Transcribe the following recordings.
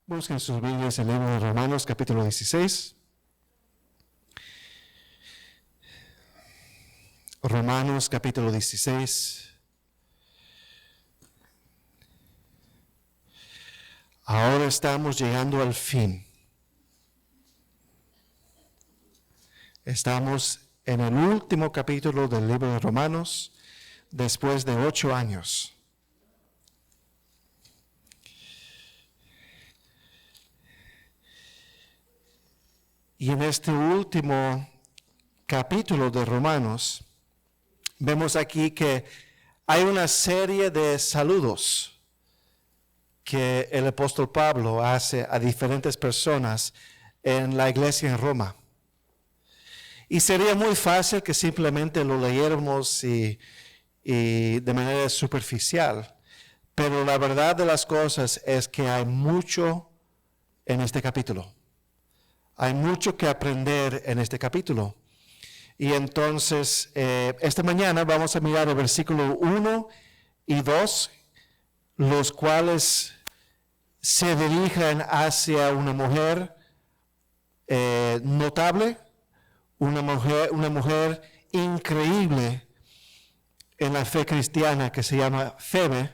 Busquen sus Biblias el libro de Romanos, capítulo 16. Romanos, capítulo 16. Ahora estamos llegando al fin. Estamos en el último capítulo del libro de Romanos, después de 8 años. Y en este último capítulo de Romanos, vemos aquí que hay una serie de saludos que el apóstol Pablo hace a diferentes personas en la iglesia en Roma. Y sería muy fácil que simplemente lo leyéramos y de manera superficial, pero la verdad de las cosas es que hay mucho en este capítulo. Hay mucho que aprender en este capítulo. Y entonces, esta mañana vamos a mirar el versículo 1 y 2, los cuales se dirigen hacia una mujer notable, una mujer increíble en la fe cristiana que se llama Febe.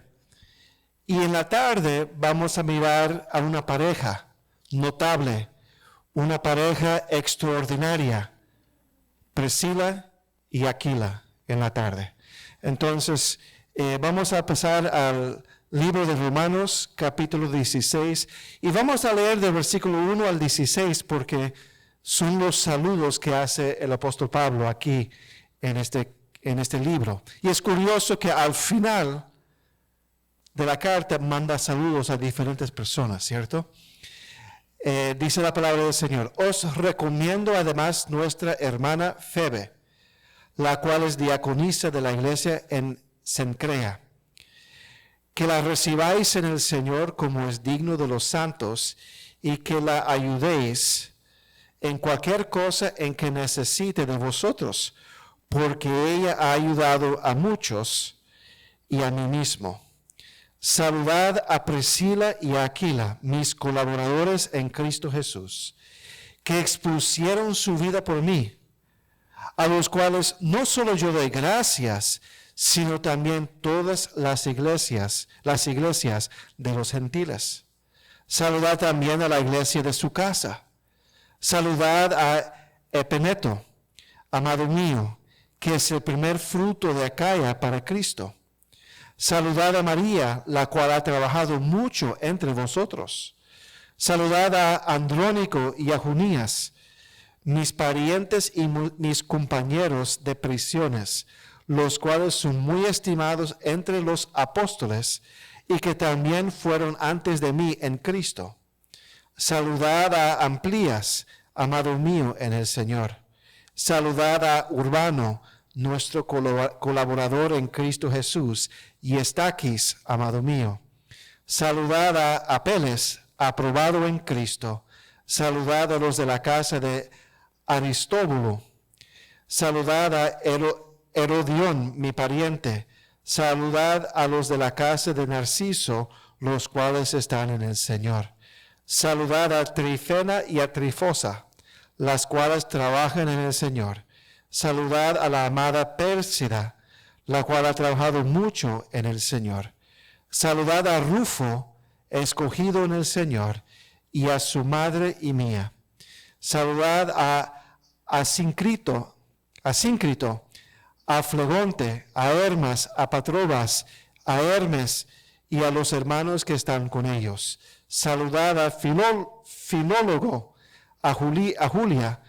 Y en la tarde vamos a mirar a una pareja notable, una pareja extraordinaria, Priscila y Aquila, en la tarde. Entonces, vamos a pasar al libro de Romanos, capítulo 16, y vamos a leer del versículo 1 al 16, porque son los saludos que hace el apóstol Pablo aquí en este libro. Y es curioso que al final de la carta manda saludos a diferentes personas, ¿cierto? Dice la palabra del Señor: os recomiendo además nuestra hermana Febe, la cual es diaconisa de la iglesia en Cencrea, que la recibáis en el Señor como es digno de los santos, y que la ayudéis en cualquier cosa en que necesite de vosotros, porque ella ha ayudado a muchos y a mí mismo. Saludad a Priscila y a Aquila, mis colaboradores en Cristo Jesús, que expusieron su vida por mí, a los cuales no solo yo doy gracias, sino también todas las iglesias de los gentiles. Saludad también a la iglesia de su casa. Saludad a Epeneto, amado mío, que es el primer fruto de Acaya para Cristo. Saludad a María, la cual ha trabajado mucho entre vosotros. Saludad a Andrónico y a Junías, mis parientes y mis compañeros de prisiones, los cuales son muy estimados entre los apóstoles y que también fueron antes de mí en Cristo. Saludad a Amplías, amado mío en el Señor. Saludad a Urbano, nuestro colaborador en Cristo Jesús, y Estaquis, amado mío. Saludad a Apeles, aprobado en Cristo. Saludad a los de la casa de Aristóbulo. Saludad a Herodión, mi pariente. Saludad a los de la casa de Narciso, los cuales están en el Señor. Saludad a Trifena y a Trifosa, las cuales trabajan en el Señor. Saludad a la amada Pérsida, la cual ha trabajado mucho en el Señor. Saludad a Rufo, escogido en el Señor, y a su madre y mía. Saludad a Asíncrito, a Flegonte, a Hermas, a Patrobas, a Hermes y a los hermanos que están con ellos. Saludad a Filólogo, a Julia,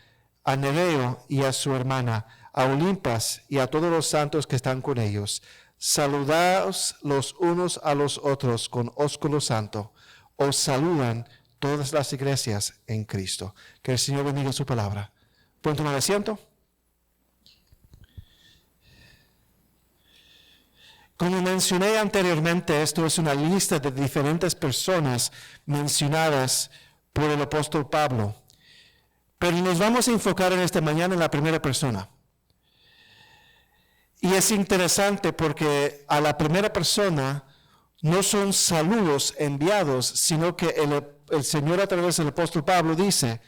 a Nereo y a su hermana, a Olimpas y a todos los santos que están con ellos. Saludaos los unos a los otros con ósculo santo. Os saludan todas las iglesias en Cristo. Que el Señor bendiga su palabra. ¿Pueden tomar asiento? Como mencioné anteriormente, esto es una lista de diferentes personas mencionadas por el apóstol Pablo. Pero nos vamos a enfocar en esta mañana en la primera persona. Y es interesante porque a la primera persona no son saludos enviados, sino que el Señor a través del apóstol Pablo dice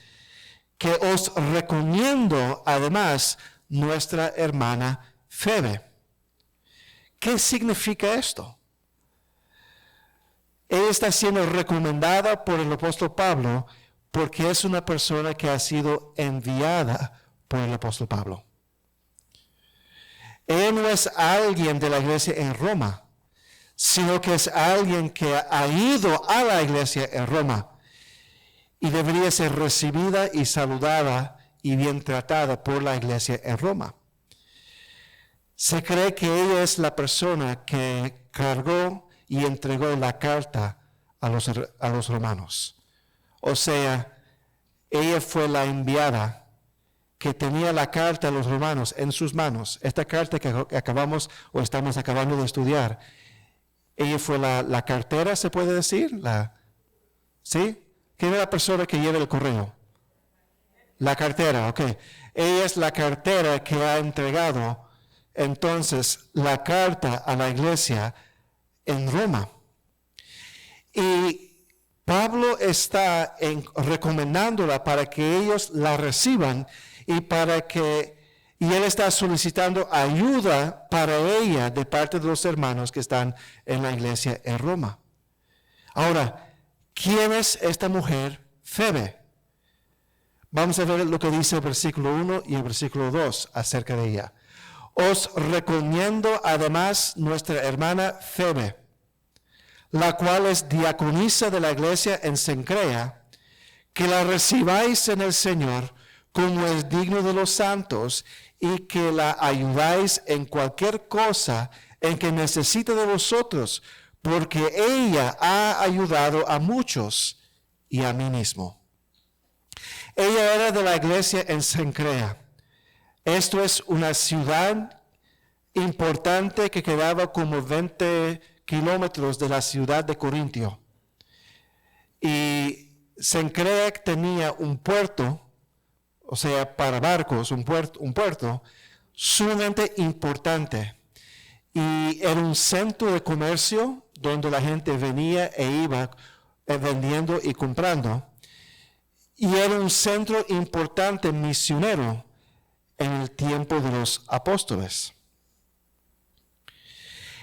que os recomiendo además nuestra hermana Febe. ¿Qué significa esto? Ella está siendo recomendada por el apóstol Pablo porque es una persona que ha sido enviada por el apóstol Pablo. Ella no es alguien de la iglesia en Roma, sino que es alguien que ha ido a la iglesia en Roma y debería ser recibida y saludada y bien tratada por la iglesia en Roma. Se cree que ella es la persona que cargó y entregó la carta a los romanos. O sea, ella fue la enviada que tenía la carta a los romanos en sus manos. Esta carta que acabamos o estamos acabando de estudiar, ella fue la cartera, ¿se puede decir? ¿Sí? ¿Quién es la persona que lleva el correo? La cartera, ok. Ella es la cartera que ha entregado entonces la carta a la iglesia en Roma. Y Pablo está recomendándola para que ellos la reciban y él está solicitando ayuda para ella de parte de los hermanos que están en la iglesia en Roma. Ahora, ¿quién es esta mujer Febe? Vamos a ver lo que dice el versículo 1 y el versículo 2 acerca de ella. Os recomiendo además nuestra hermana Febe, la cual es diaconisa de la iglesia en Cencrea, que la recibáis en el Señor como es digno de los santos y que la ayudáis en cualquier cosa en que necesite de vosotros, porque ella ha ayudado a muchos y a mí mismo. Ella era de la iglesia en Cencrea. Esto es una ciudad importante que quedaba como 20 kilómetros de la ciudad de Corintio. Y Cencrea tenía un puerto, o sea, para barcos, un puerto sumamente importante. Y era un centro de comercio donde la gente venía e iba vendiendo y comprando. Y era un centro importante misionero en el tiempo de los apóstoles.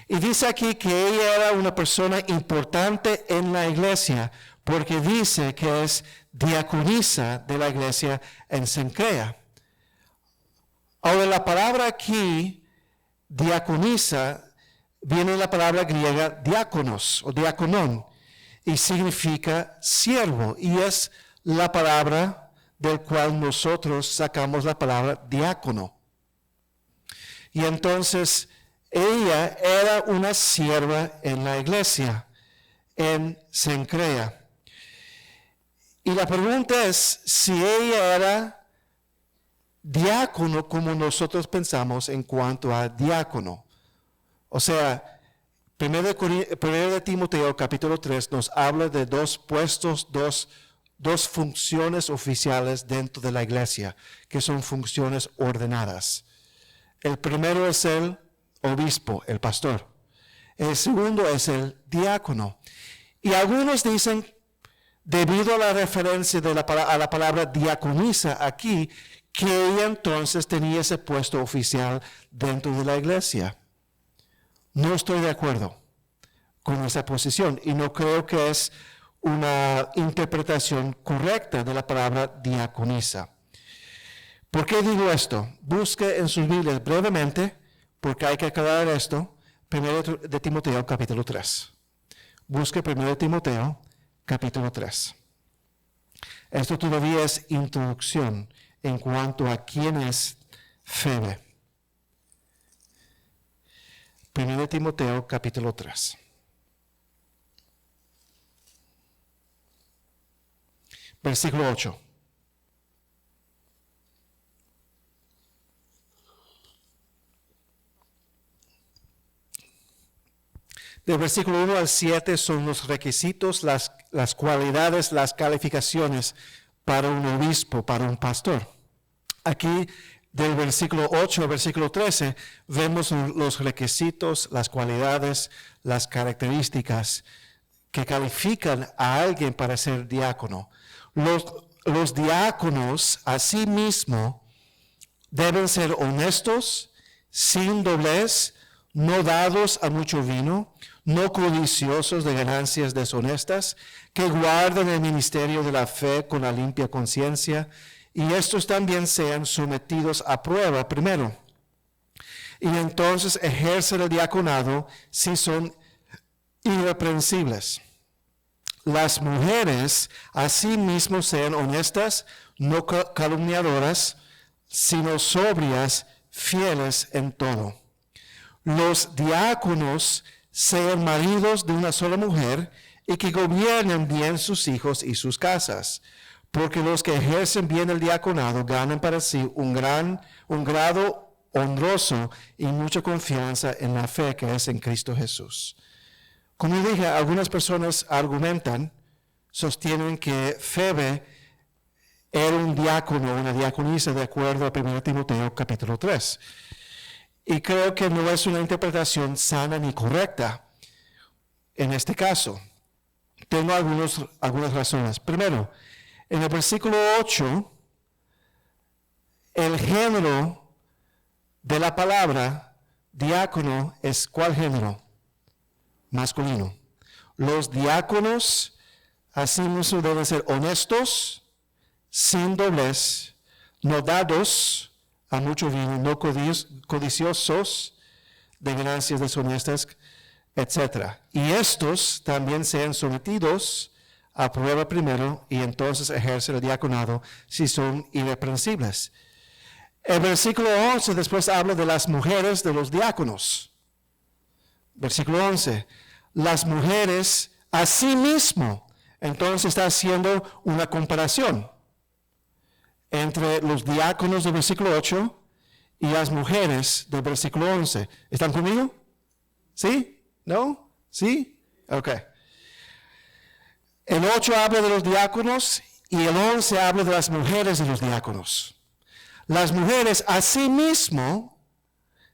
Y dice aquí que ella era una persona importante en la iglesia, porque dice que es diaconisa de la iglesia en Cencrea. Ahora, la palabra aquí, diaconisa, viene de la palabra griega diáconos o diaconón, y significa siervo, y es la palabra del cual nosotros sacamos la palabra diácono. Y entonces, ella era una sierva en la iglesia, en Cencrea. Y la pregunta es si ella era diácono como nosotros pensamos en cuanto a diácono. O sea, 1 de Timoteo capítulo 3 nos habla de dos puestos, dos funciones oficiales dentro de la iglesia, que son funciones ordenadas. El primero es el obispo, el pastor. El segundo es el diácono. Y algunos dicen, debido a la referencia a la palabra diaconisa aquí, que ella entonces tenía ese puesto oficial dentro de la iglesia. No estoy de acuerdo con esa posición y no creo que es una interpretación correcta de la palabra diaconisa. ¿Por qué digo esto? Busque en sus Biblias brevemente, porque hay que aclarar esto, 1 de Timoteo capítulo 3. Busque 1 de Timoteo capítulo 3. Esto todavía es introducción en cuanto a quién es Febe. 1 de Timoteo capítulo 3. Versículo 8. Del versículo 1 al 7 son los requisitos, las cualidades, las calificaciones para un obispo, para un pastor. Aquí, del versículo 8 al versículo 13, vemos los requisitos, las cualidades, las características que califican a alguien para ser diácono. Los diáconos, asimismo, deben ser honestos, sin doblez, no dados a mucho vino, no codiciosos de ganancias deshonestas, que guarden el ministerio de la fe con la limpia conciencia, y estos también sean sometidos a prueba primero, y entonces ejercen el diaconado si son irreprensibles. Las mujeres asimismo sean honestas, no calumniadoras, sino sobrias, fieles en todo. Los diáconos sean maridos de una sola mujer y que gobiernen bien sus hijos y sus casas, porque los que ejercen bien el diaconado ganan para sí un grado honroso y mucha confianza en la fe que es en Cristo Jesús. Como dije, algunas personas sostienen que Febe era un diácono, una diaconisa, de acuerdo a 1 Timoteo capítulo 3. Y creo que no es una interpretación sana ni correcta en este caso. Tengo algunas razones. Primero, en el versículo 8, el género de la palabra diácono es ¿cuál género? Masculino. Los diáconos asimismo deben ser honestos, sin doblez, no dados a mucho vino, no codiciosos de ganancias deshonestas, etc. Y estos también sean sometidos a prueba primero y entonces ejercen el diaconado si son irreprensibles. El versículo 11 después habla de las mujeres de los diáconos. Versículo 11. Las mujeres asimismo. Entonces está haciendo una comparación entre los diáconos del versículo 8 y las mujeres del versículo 11. ¿Están conmigo? ¿Sí? ¿No? ¿Sí? Ok. El 8 habla de los diáconos y el 11 habla de las mujeres de los diáconos. Las mujeres asimismo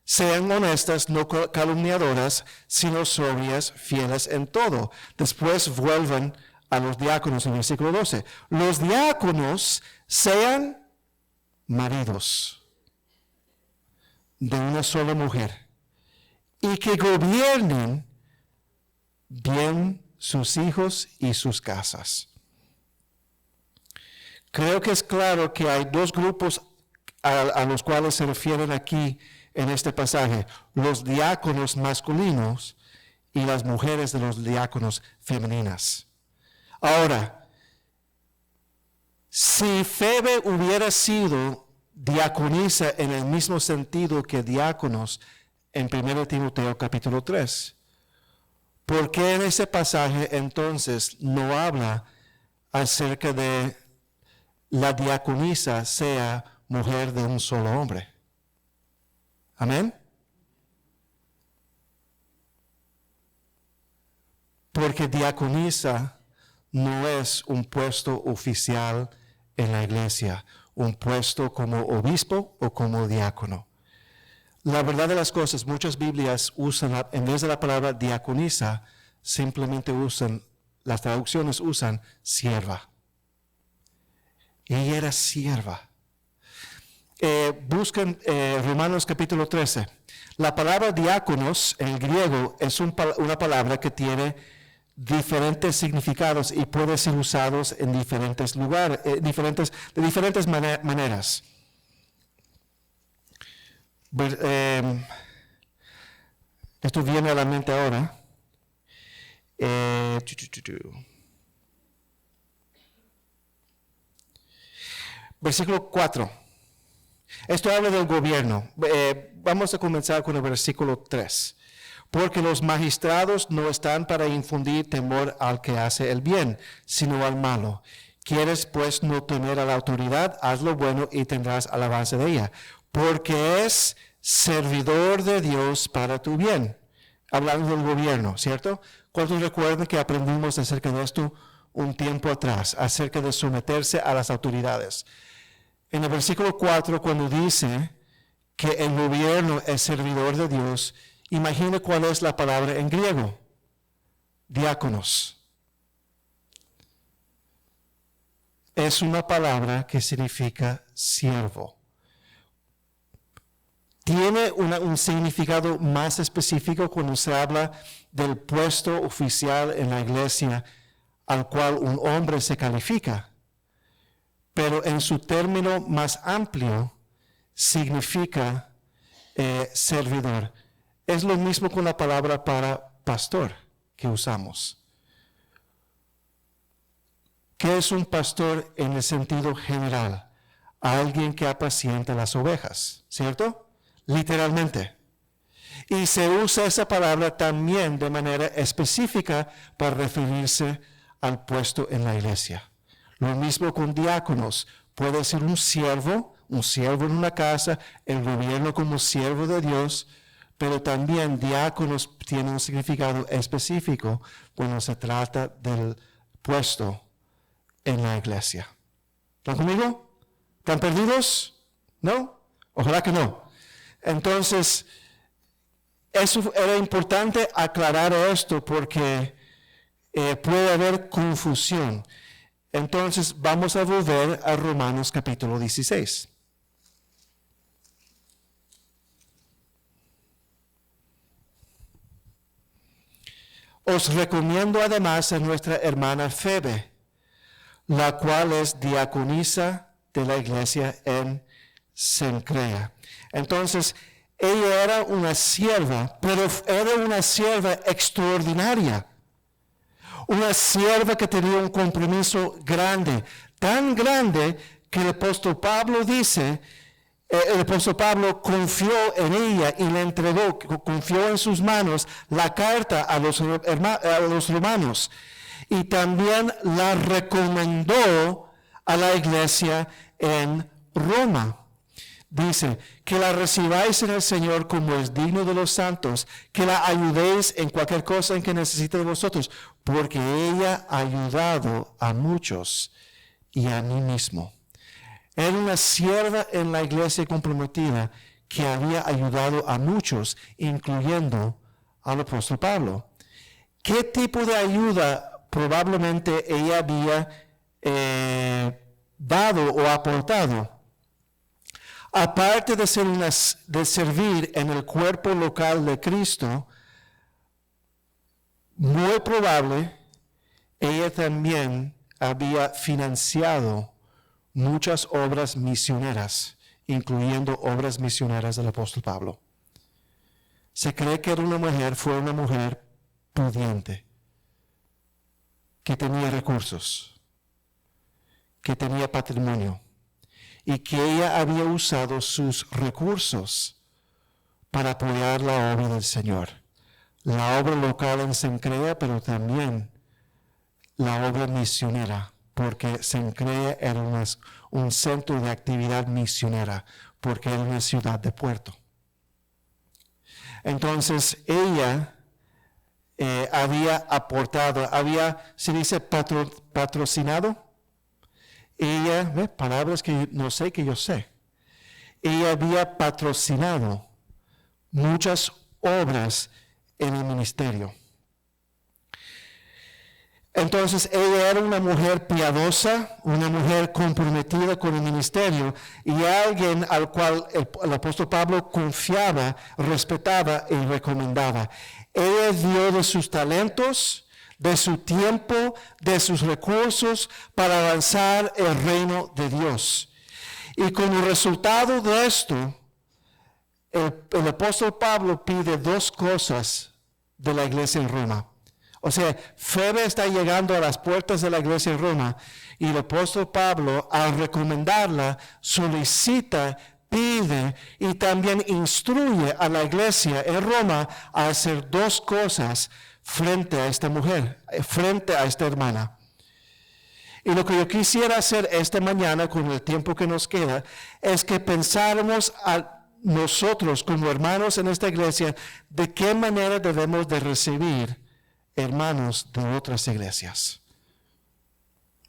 sean honestas, no calumniadoras, sino sobrias, fieles en todo. Después vuelven a los diáconos en el versículo 12. Los diáconos sean maridos de una sola mujer y que gobiernen bien sus hijos y sus casas. Creo que es claro que hay dos grupos a los cuales se refieren aquí en este pasaje: los diáconos masculinos y las mujeres de los diáconos femeninas. Ahora, si Febe hubiera sido diaconisa en el mismo sentido que diáconos en 1 Timoteo capítulo 3, ¿por qué en ese pasaje entonces no habla acerca de la diaconisa sea mujer de un solo hombre? ¿Amén? Porque diaconisa no es un puesto oficial en la iglesia, un puesto como obispo o como diácono. La verdad de las cosas, muchas Biblias usan, en vez de la palabra diaconisa, simplemente las traducciones usan sierva. Ella era sierva. Busquen Romanos capítulo 13. La palabra diáconos en el griego es una palabra que tiene diferentes significados y puede ser usados en diferentes lugares, de diferentes maneras. Esto viene a la mente ahora. Versículo 4. Esto habla del gobierno. Vamos a comenzar con el versículo 3. Porque los magistrados no están para infundir temor al que hace el bien, sino al malo. ¿Quieres pues no temer a la autoridad? Haz lo bueno y tendrás alabanza de ella. Porque es servidor de Dios para tu bien. Hablando del gobierno, ¿cierto? ¿Cuántos recuerdan que aprendimos acerca de esto un tiempo atrás? Acerca de someterse a las autoridades. En el versículo 4, cuando dice que el gobierno es servidor de Dios, imagina cuál es la palabra en griego. Diáconos. es una palabra que significa siervo. Tiene un significado más específico cuando se habla del puesto oficial en la iglesia al cual un hombre se califica. Pero en su término más amplio significa servidor. Es lo mismo con la palabra para pastor que usamos. ¿Qué es un pastor en el sentido general? Alguien que apacienta las ovejas, ¿cierto? Literalmente. Y se usa esa palabra también de manera específica para referirse al puesto en la iglesia. Lo mismo con diáconos. Puede ser un siervo en una casa, el gobierno como siervo de Dios, pero también diáconos tienen un significado específico cuando se trata del puesto en la iglesia. ¿Están conmigo? ¿Están perdidos? ¿No? Ojalá que no. Entonces, eso era importante aclarar esto porque puede haber confusión. Entonces, vamos a volver a Romanos capítulo 16. Os recomiendo además a nuestra hermana Febe, la cual es diaconisa de la iglesia en Cencrea. Entonces, ella era una sierva, pero era una sierva extraordinaria. Una sierva que tenía un compromiso grande, tan grande que el apóstol Pablo dice, el apóstol Pablo confió en ella y le entregó, confió en sus manos la carta a los romanos. Y también la recomendó a la iglesia en Roma. Dice, que la recibáis en el Señor como es digno de los santos, que la ayudéis en cualquier cosa en que necesite de vosotros, porque ella ha ayudado a muchos y a mí mismo. Era una sierva en la iglesia comprometida que había ayudado a muchos, incluyendo al apóstol Pablo. ¿Qué tipo de ayuda probablemente ella había dado o aportado? Aparte de servir en el cuerpo local de Cristo, muy probable, ella también había financiado muchas obras misioneras, incluyendo obras misioneras del apóstol Pablo. Se cree que fue una mujer pudiente, que tenía recursos, que tenía patrimonio, y que ella había usado sus recursos para apoyar la obra del Señor. La obra local en Cencrea, pero también la obra misionera, porque Cencrea era un centro de actividad misionera, porque era una ciudad de puerto. Entonces, ella había aportado, se dice patrocinado. Ella, palabras que no sé, que yo sé. Ella había patrocinado muchas obras en el ministerio. Entonces, ella era una mujer piadosa, una mujer comprometida con el ministerio y alguien al cual el apóstol Pablo confiaba, respetaba y recomendaba. Ella dio de sus talentos, de su tiempo, de sus recursos para avanzar el reino de Dios. Y como resultado de esto, el apóstol Pablo pide dos cosas de la iglesia en Roma. O sea, Febe está llegando a las puertas de la iglesia en Roma y el apóstol Pablo, al recomendarla, solicita, pide y también instruye a la iglesia en Roma a hacer dos cosas frente a esta mujer, frente a esta hermana. Y lo que yo quisiera hacer esta mañana, con el tiempo que nos queda, es que pensáramos a nosotros como hermanos en esta iglesia, de qué manera debemos de recibir hermanos de otras iglesias.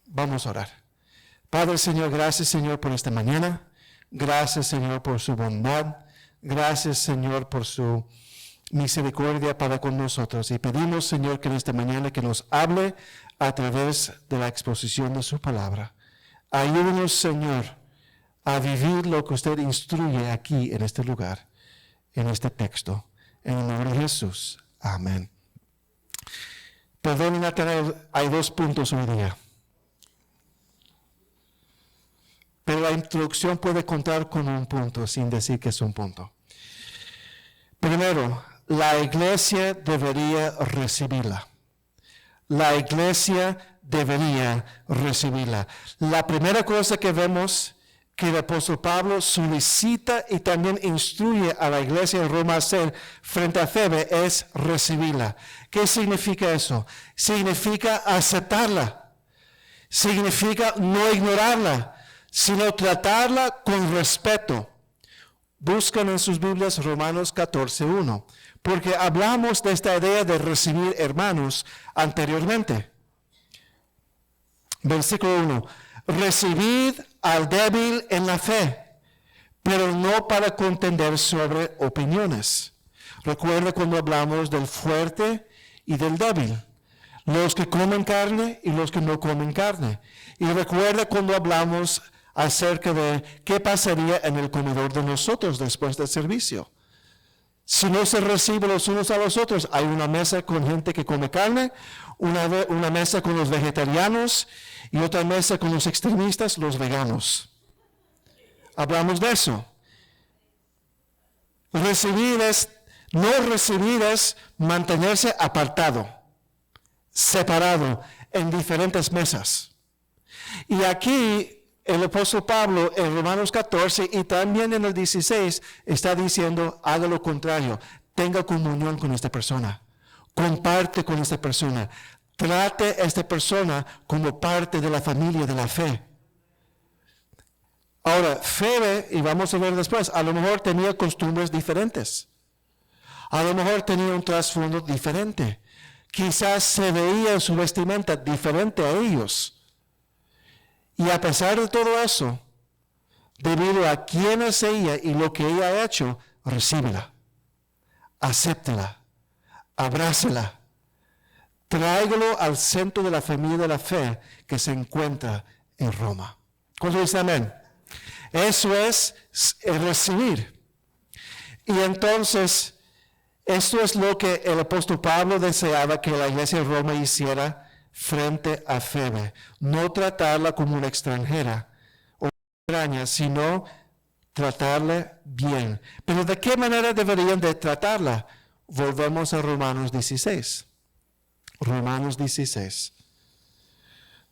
Vamos a orar. Padre, Señor, gracias, Señor, por esta mañana. Gracias, Señor, por su bondad. Gracias, Señor, por su misericordia para con nosotros. Y pedimos, Señor, que en esta mañana que nos hable a través de la exposición de su palabra. Ayúdenos, Señor, a vivir lo que usted instruye aquí en este lugar, en este texto. En el nombre de Jesús. Amén. Perdón, Nathanael, hay 2 puntos hoy día. Pero la introducción puede contar con un punto sin decir que es un punto. Primero, la iglesia debería recibirla. La iglesia debería recibirla. La primera cosa que vemos que el apóstol Pablo solicita y también instruye a la iglesia de Roma a hacer frente a Febe es recibirla. ¿Qué significa eso? Significa aceptarla. Significa no ignorarla, sino tratarla con respeto. Buscan en sus Biblias Romanos 14:1, porque hablamos de esta idea de recibir hermanos anteriormente. Versículo 1. Recibid al débil en la fe, pero no para contender sobre opiniones. Recuerda cuando hablamos del fuerte y del débil, los que comen carne y los que no comen carne. Y recuerda cuando hablamos acerca de qué pasaría en el comedor de nosotros después del servicio. Si no se recibe los unos a los otros, hay una mesa con gente que come carne, una mesa con los vegetarianos y otra mesa con los extremistas, los veganos. Hablamos de eso. No recibir es mantenerse apartado, separado en diferentes mesas. Y aquí el apóstol Pablo en Romanos 14 y también en el 16 está diciendo, haga lo contrario, tenga comunión con esta persona, comparte con esta persona, trate a esta persona como parte de la familia de la fe. Ahora, Febe, y vamos a ver después, a lo mejor tenía costumbres diferentes, a lo mejor tenía un trasfondo diferente, quizás se veía en su vestimenta diferente a ellos. Y a pesar de todo eso, debido a quién es ella y lo que ella ha hecho, recíbela, acéptela, abrácela, tráigalo al centro de la familia de la fe que se encuentra en Roma. ¿Cuántos dicen amén? Eso es recibir. Y entonces, esto es lo que el apóstol Pablo deseaba que la iglesia de Roma hiciera frente a Febe, no tratarla como una extranjera o extraña, sino tratarla bien. Pero ¿de qué manera deberían de tratarla? Volvemos a Romanos 16. Romanos 16.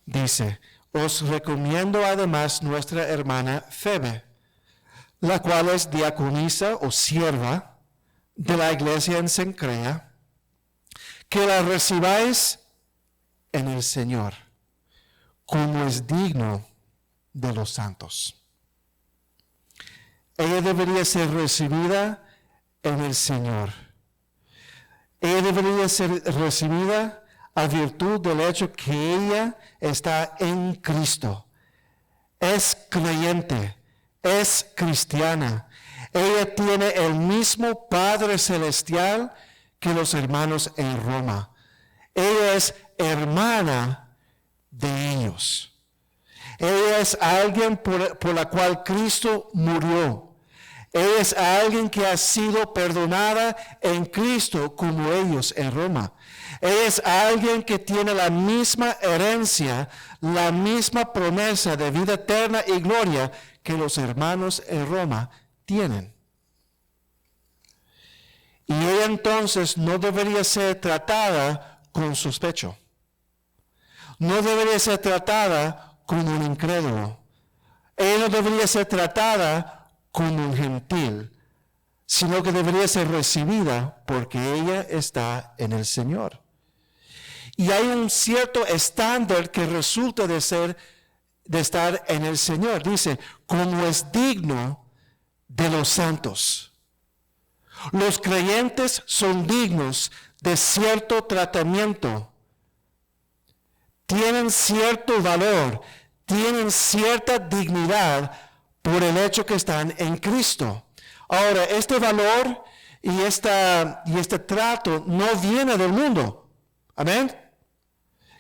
Dice, os recomiendo además nuestra hermana Febe, la cual es diaconisa o sierva de la iglesia en Cencrea, que la recibáis en el Señor, como es digno de los santos. Ella debería ser recibida en el Señor. Ella debería ser recibida a virtud del hecho que ella está en Cristo. Es creyente, es cristiana. Ella tiene el mismo Padre Celestial que los hermanos en Roma. Ella es hermana de ellos. Ella es alguien por la cual Cristo murió. Ella es alguien que ha sido perdonada en Cristo como ellos en Roma. Ella es alguien que tiene la misma herencia, la misma promesa de vida eterna y gloria que los hermanos en Roma tienen. Y ella entonces no debería ser tratada con sospecho. No debería ser tratada como un incrédulo. Ella no debería ser tratada como un gentil, sino que debería ser recibida porque ella está en el Señor. Y hay un cierto estándar que resulta de estar en el Señor. Dice, como es digno de los santos. Los creyentes son dignos de cierto tratamiento. Tienen cierto valor, tienen cierta dignidad por el hecho que están en Cristo. Ahora, este valor y este trato no viene del mundo. Amén.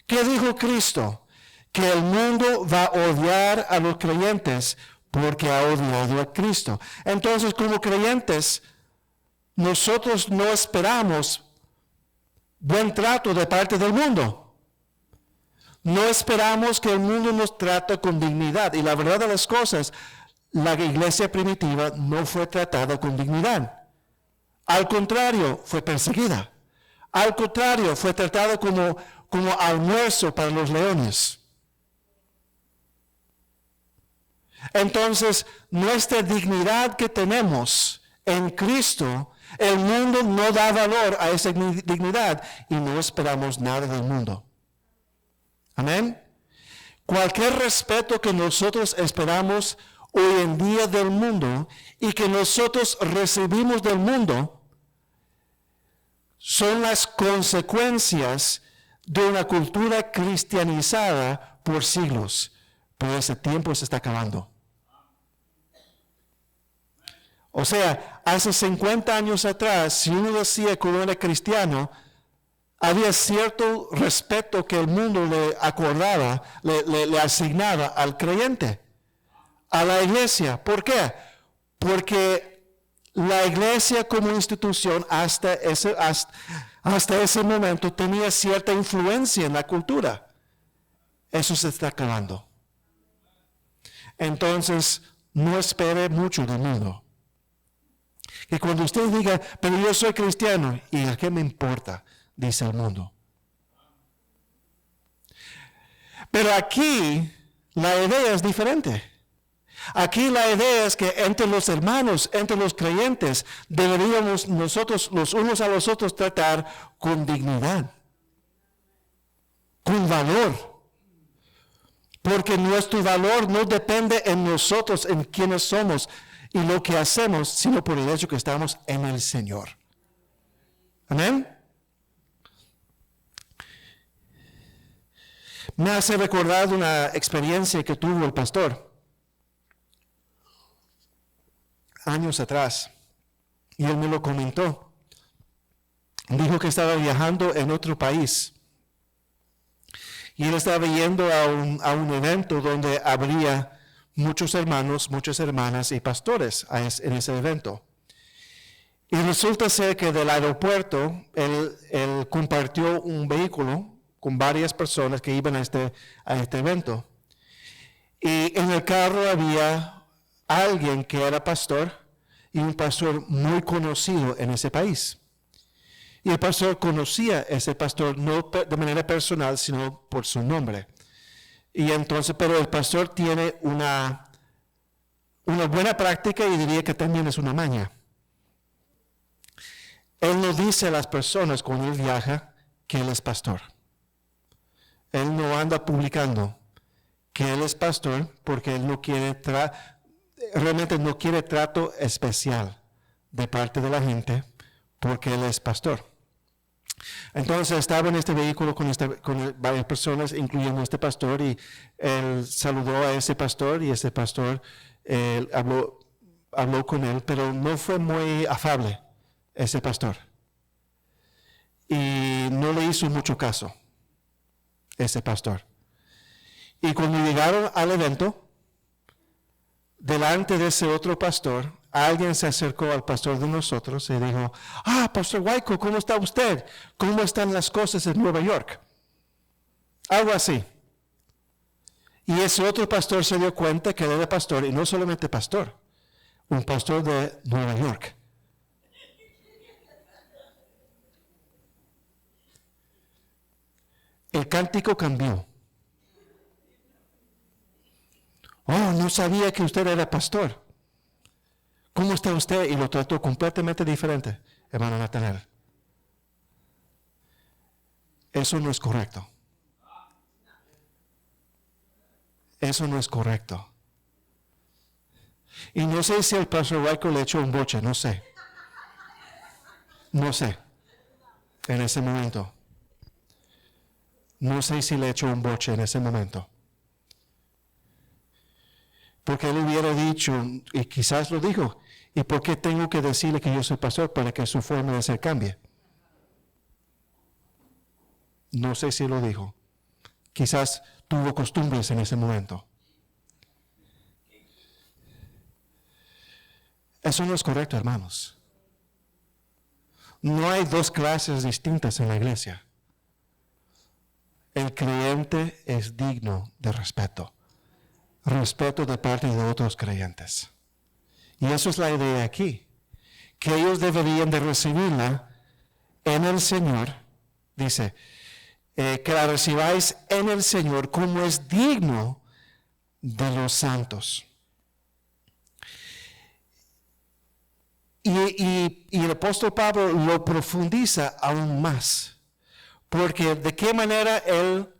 ¿Qué dijo Cristo? que el mundo va a odiar a los creyentes porque ha odiado a Cristo. Entonces, como creyentes, nosotros no esperamos buen trato de parte del mundo. No esperamos que el mundo nos trate con dignidad. Y la verdad de las cosas, la iglesia primitiva no fue tratada con dignidad. Al contrario, fue perseguida. Al contrario, fue tratada como almuerzo para los leones. Entonces, nuestra dignidad que tenemos en Cristo, el mundo no da valor a esa dignidad y no esperamos nada del mundo. Amén. Cualquier respeto que nosotros esperamos hoy en día del mundo y que nosotros recibimos del mundo son las consecuencias de una cultura cristianizada por siglos. Pero ese tiempo se está acabando. O sea, hace 50 años atrás, si uno decía que uno era cristiano, había cierto respeto que el mundo le acordaba, le asignaba al creyente, a la iglesia. ¿Por qué? Porque la iglesia como institución hasta ese momento tenía cierta influencia en la cultura. Eso se está acabando. Entonces, no espere mucho del mundo. Que cuando usted diga, pero yo soy cristiano, ¿y a qué me importa? Dice el mundo. Pero aquí la idea es diferente. Aquí la idea es que entre los hermanos, entre los creyentes, deberíamos nosotros los unos a los otros tratar con dignidad, con valor. Porque nuestro valor no depende en nosotros, en quienes somos y lo que hacemos, sino por el hecho que estamos en el Señor. Amén. Me hace recordar una experiencia que tuvo el pastor años atrás, y él me lo comentó. Dijo que estaba viajando en otro país. Y él estaba yendo a un evento donde habría muchos hermanos, muchas hermanas y pastores en ese evento. Y resulta ser que del aeropuerto, él compartió un vehículo con varias personas que iban a este evento. Y en el carro había alguien que era pastor y un pastor muy conocido en ese país. Y el pastor conocía a ese pastor no de manera personal, sino por su nombre. Y entonces, pero el pastor tiene una buena práctica y diría que también es una maña. Él no dice a las personas cuando él viaja que él es pastor. Él no anda publicando que él es pastor porque él no quiere realmente no quiere trato especial de parte de la gente porque él es pastor. Entonces estaba en este vehículo con varias personas, incluyendo este pastor, y él saludó a ese pastor y ese pastor habló con él, pero no fue muy afable ese pastor. Y no le hizo mucho caso ese pastor. Y cuando llegaron al evento, delante de ese otro pastor, alguien se acercó al pastor de nosotros y dijo, Pastor Waiko, ¿cómo está usted? ¿Cómo están las cosas en Nueva York? Algo así. Y ese otro pastor se dio cuenta que él era pastor, y no solamente pastor, un pastor de Nueva York. El cántico cambió. No sabía que usted era pastor. ¿Cómo está usted? Y lo trató completamente diferente, hermano Natanael. Eso no es correcto. Eso no es correcto. Y no sé si el pastor Waiko le echó un boche, no sé. No sé. En ese momento. No sé si le echó un boche en ese momento. Porque él hubiera dicho, y quizás lo dijo, ¿y por qué tengo que decirle que yo soy pastor para que su forma de ser cambie? No sé si lo dijo. quizás tuvo costumbres en ese momento. Eso no es correcto, hermanos. No hay dos clases distintas en la iglesia. El creyente es digno de respeto. Respeto de parte de otros creyentes. Y eso es la idea aquí. Que ellos deberían de recibirla en el Señor. Dice, que la recibáis en el Señor como es digno de los santos. Y el apóstol Pablo lo profundiza aún más. Porque de qué manera él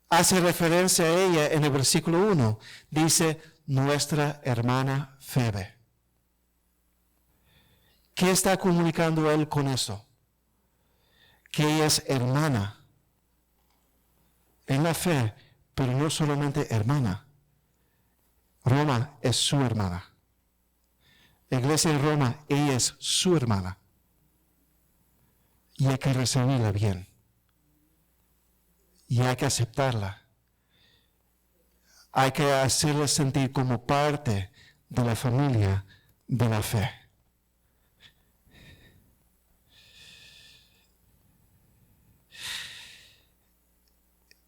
hace referencia a ella en el versículo 1. Dice, nuestra hermana Febe. ¿Qué está comunicando él con eso? Que ella es hermana en la fe, pero no solamente hermana. Roma es su hermana. La iglesia de Roma, ella es su hermana. Y hay que recibirla bien. Y hay que aceptarla. Hay que hacerla sentir como parte de la familia de la fe.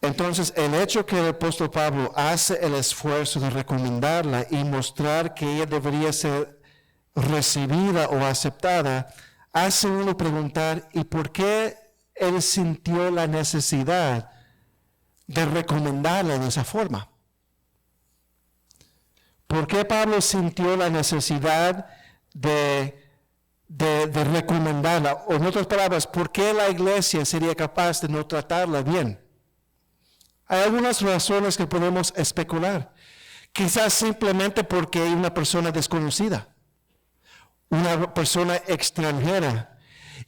Entonces, el hecho que el apóstol Pablo hace el esfuerzo de recomendarla y mostrar que ella debería ser recibida o aceptada, hace uno preguntar, ¿y por qué él sintió la necesidad de recomendarla de esa forma? ¿Por qué Pablo sintió la necesidad de recomendarla? O en otras palabras, ¿por qué la iglesia sería capaz de no tratarla bien? Hay algunas razones que podemos especular. Quizás simplemente porque hay una persona desconocida, una persona extranjera.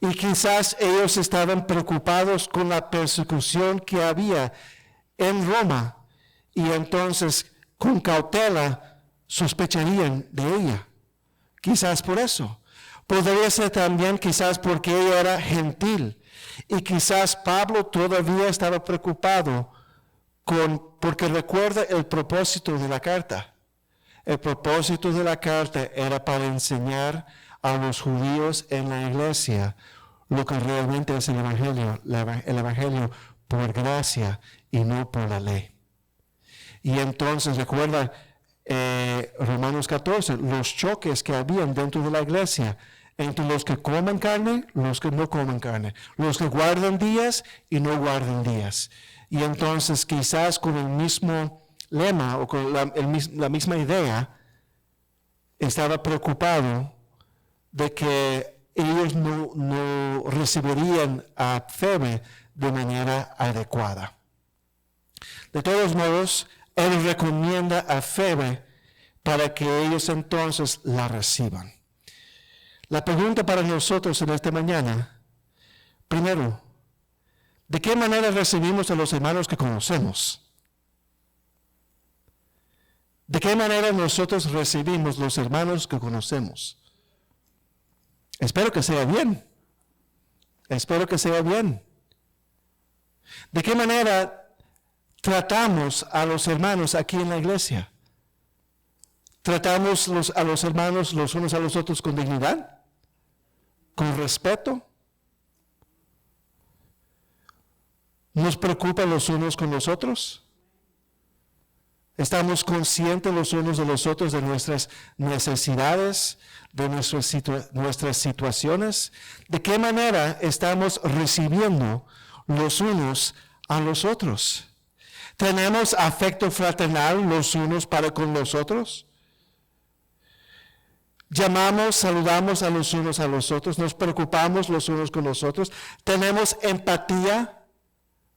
Y quizás ellos estaban preocupados con la persecución que había en Roma. Y entonces, con cautela, sospecharían de ella. Quizás por eso. Podría ser también quizás porque ella era gentil. Y quizás Pablo todavía estaba preocupado porque recuerda el propósito de la carta. El propósito de la carta era para enseñar a los judíos en la iglesia lo que realmente es el evangelio por gracia y no por la ley. Y entonces recuerda Romanos 14, los choques que habían dentro de la iglesia entre los que comen carne, los que no comen carne, los que guardan días y no guardan días. Y entonces quizás con el mismo lema o con la misma idea, estaba preocupado de que ellos no recibirían a Febe de manera adecuada. De todos modos, él recomienda a Febe para que ellos entonces la reciban. La pregunta para nosotros en esta mañana, primero, ¿de qué manera recibimos a los hermanos que conocemos? ¿De qué manera nosotros recibimos los hermanos que conocemos? Espero que sea bien. Espero que sea bien. ¿De qué manera tratamos a los hermanos aquí en la iglesia? ¿Tratamos a los hermanos los unos a los otros con dignidad? ¿Con respeto? ¿Nos preocupa los unos con los otros? ¿Estamos conscientes los unos de los otros de nuestras necesidades, de nuestras situaciones? ¿De qué manera estamos recibiendo los unos a los otros? ¿Tenemos afecto fraternal los unos para con los otros? ¿Llamamos, saludamos a los unos a los otros? ¿Nos preocupamos los unos con los otros? ¿Tenemos empatía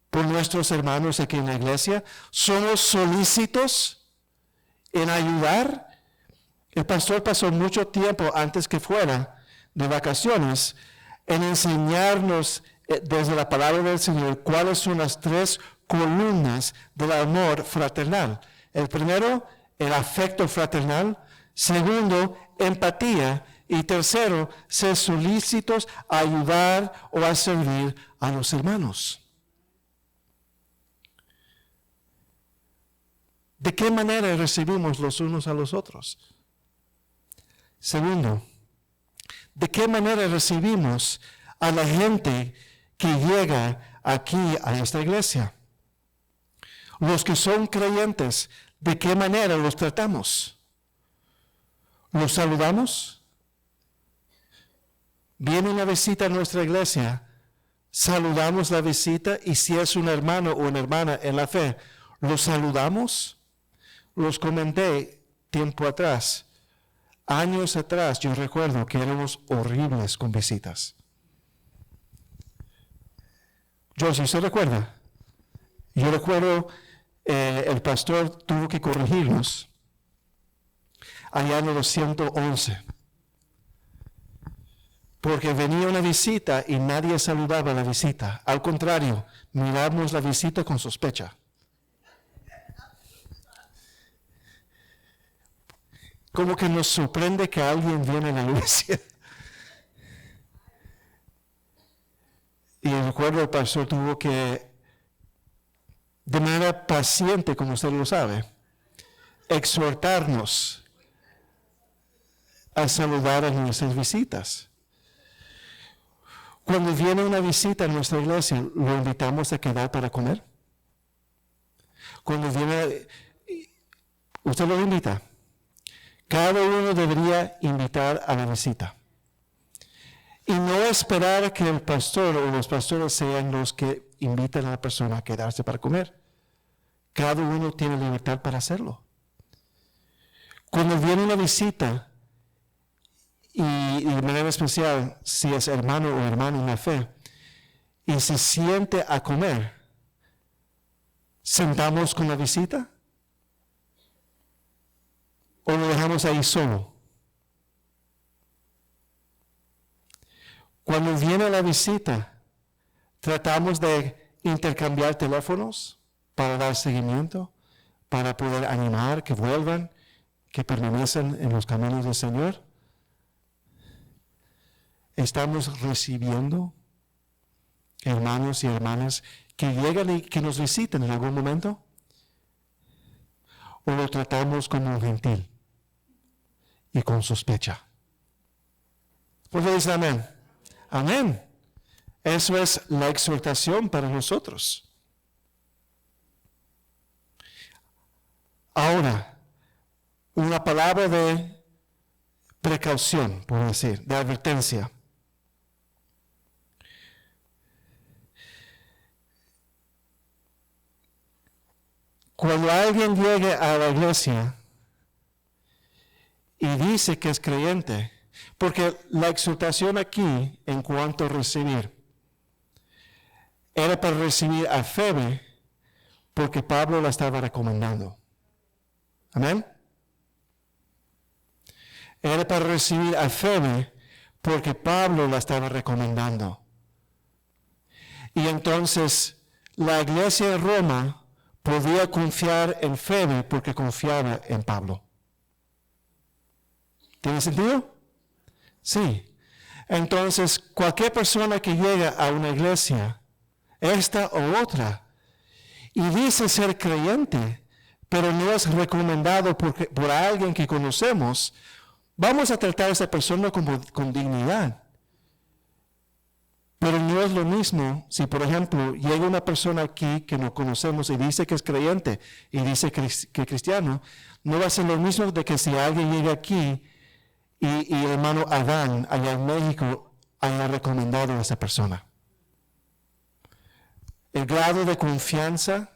por nuestros hermanos aquí en la iglesia? ¿Somos solícitos en ayudar? El pastor pasó mucho tiempo antes que fuera de vacaciones en enseñarnos desde la palabra del Señor cuáles son las 3 columnas del amor fraternal. El primero, el afecto fraternal. Segundo, empatía. Y tercero, ser solícitos a ayudar o a servir a los hermanos. ¿De qué manera recibimos los unos a los otros? Segundo, ¿de qué manera recibimos a la gente que llega aquí a esta iglesia? Los que son creyentes, ¿de qué manera los tratamos? ¿Los saludamos? Viene una visita a nuestra iglesia, saludamos la visita y si es un hermano o una hermana en la fe, ¿los saludamos? Los comenté tiempo atrás. Años atrás yo recuerdo que éramos horribles con visitas. Josie, ¿usted recuerda? Yo recuerdo el pastor tuvo que corregirnos allá en los 111. Porque venía una visita y nadie saludaba a la visita. Al contrario, miramos la visita con sospecha. Como que nos sorprende que alguien viene a la iglesia. Y recuerdo el pastor tuvo que, de manera paciente, como usted lo sabe, exhortarnos a saludar a nuestras visitas. Cuando viene una visita a nuestra iglesia, ¿lo invitamos a quedar para comer? Cuando viene, usted lo invita. Cada uno debería invitar a la visita. Y no esperar que el pastor o los pastores sean los que invitan a la persona a quedarse para comer. Cada uno tiene libertad para hacerlo. Cuando viene una visita, y de manera especial, si es hermano o hermana en la fe, y se siente a comer, ¿sentamos con la visita? ¿O lo dejamos ahí solo? Cuando viene la visita, tratamos de intercambiar teléfonos para dar seguimiento, para poder animar que vuelvan, que permanecen en los caminos del Señor. Estamos recibiendo hermanos y hermanas que llegan y que nos visiten en algún momento. ¿O lo tratamos como un gentil y con sospecha? ¿Por qué dice amén? Amén. Eso es la exhortación para nosotros. Ahora, una palabra de precaución, por decir, de advertencia. Cuando alguien llegue a la iglesia y dice que es creyente, porque la exhortación aquí en cuanto a recibir, era para recibir a Febe porque Pablo la estaba recomendando. Amén. Era para recibir a Febe porque Pablo la estaba recomendando. Y entonces la iglesia de Roma podía confiar en Febe porque confiaba en Pablo. ¿Tiene sentido? Sí. Entonces, cualquier persona que llega a una iglesia, esta o otra, y dice ser creyente, pero no es recomendado por alguien que conocemos, vamos a tratar a esa persona con dignidad. Pero no es lo mismo si, por ejemplo, llega una persona aquí que no conocemos y dice que es creyente y dice que es cristiano, no va a ser lo mismo de que si alguien llega aquí y el hermano Adán allá en México haya recomendado a esa persona. El grado de confianza,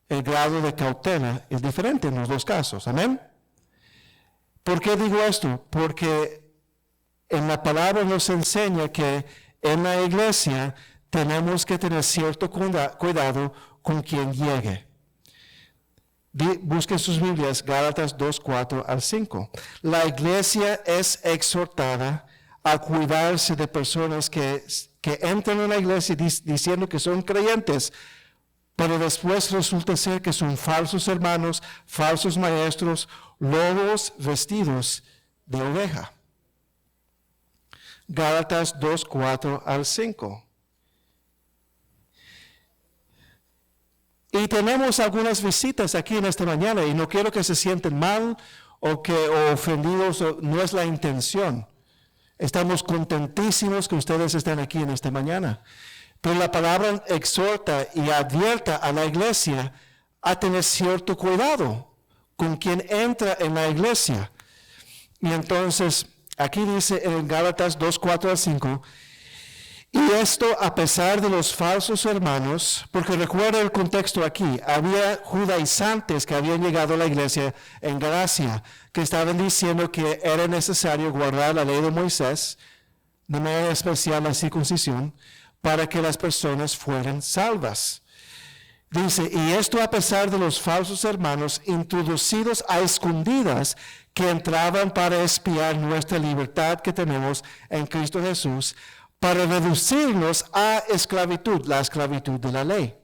el grado de cautela es diferente en los dos casos. ¿Amén? ¿Por qué digo esto? Porque en la palabra nos enseña que en la iglesia tenemos que tener cierto cuidado con quien llegue. Busquen sus Biblias, Gálatas 2, 4 al 5. La iglesia es exhortada a cuidarse de personas que entran en la iglesia diciendo que son creyentes, pero después resulta ser que son falsos hermanos, falsos maestros, lobos vestidos de oveja. Gálatas 2, 4 al 5. Y tenemos algunas visitas aquí en esta mañana y no quiero que se sienten mal o ofendidos, no es la intención. Estamos contentísimos que ustedes estén aquí en esta mañana. Pero la palabra exhorta y advierta a la iglesia a tener cierto cuidado con quien entra en la iglesia. Y entonces, aquí dice en Gálatas 2:4-5, y esto a pesar de los falsos hermanos, porque recuerda el contexto aquí, había judaizantes que habían llegado a la iglesia en Galacia, que estaban diciendo que era necesario guardar la ley de Moisés, de manera especial la circuncisión, para que las personas fueran salvas. Dice, y esto a pesar de los falsos hermanos introducidos a escondidas que entraban para espiar nuestra libertad que tenemos en Cristo Jesús, para reducirnos a esclavitud, la esclavitud de la ley,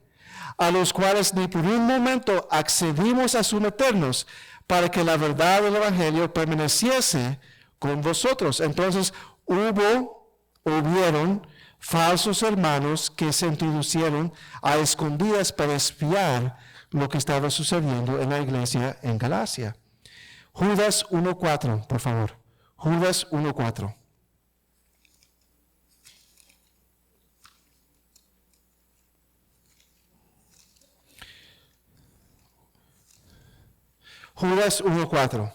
a los cuales ni por un momento accedimos a someternos para que la verdad del Evangelio permaneciese con vosotros. Entonces hubieron falsos hermanos que se introducieron a escondidas para espiar lo que estaba sucediendo en la iglesia en Galacia. Judas 1:4, por favor. Judas 1:4. Judas 1:4.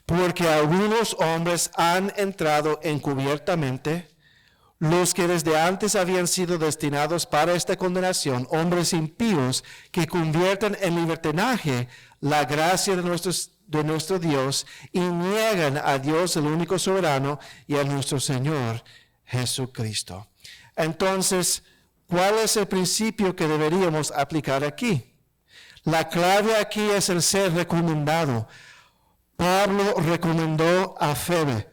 Porque algunos hombres han entrado encubiertamente, los que desde antes habían sido destinados para esta condenación, hombres impíos que convierten en libertinaje la gracia de nuestro Dios y niegan a Dios, el único soberano, y a nuestro Señor Jesucristo. Entonces, ¿cuál es el principio que deberíamos aplicar aquí? La clave aquí es el ser recomendado. Pablo recomendó a Febe.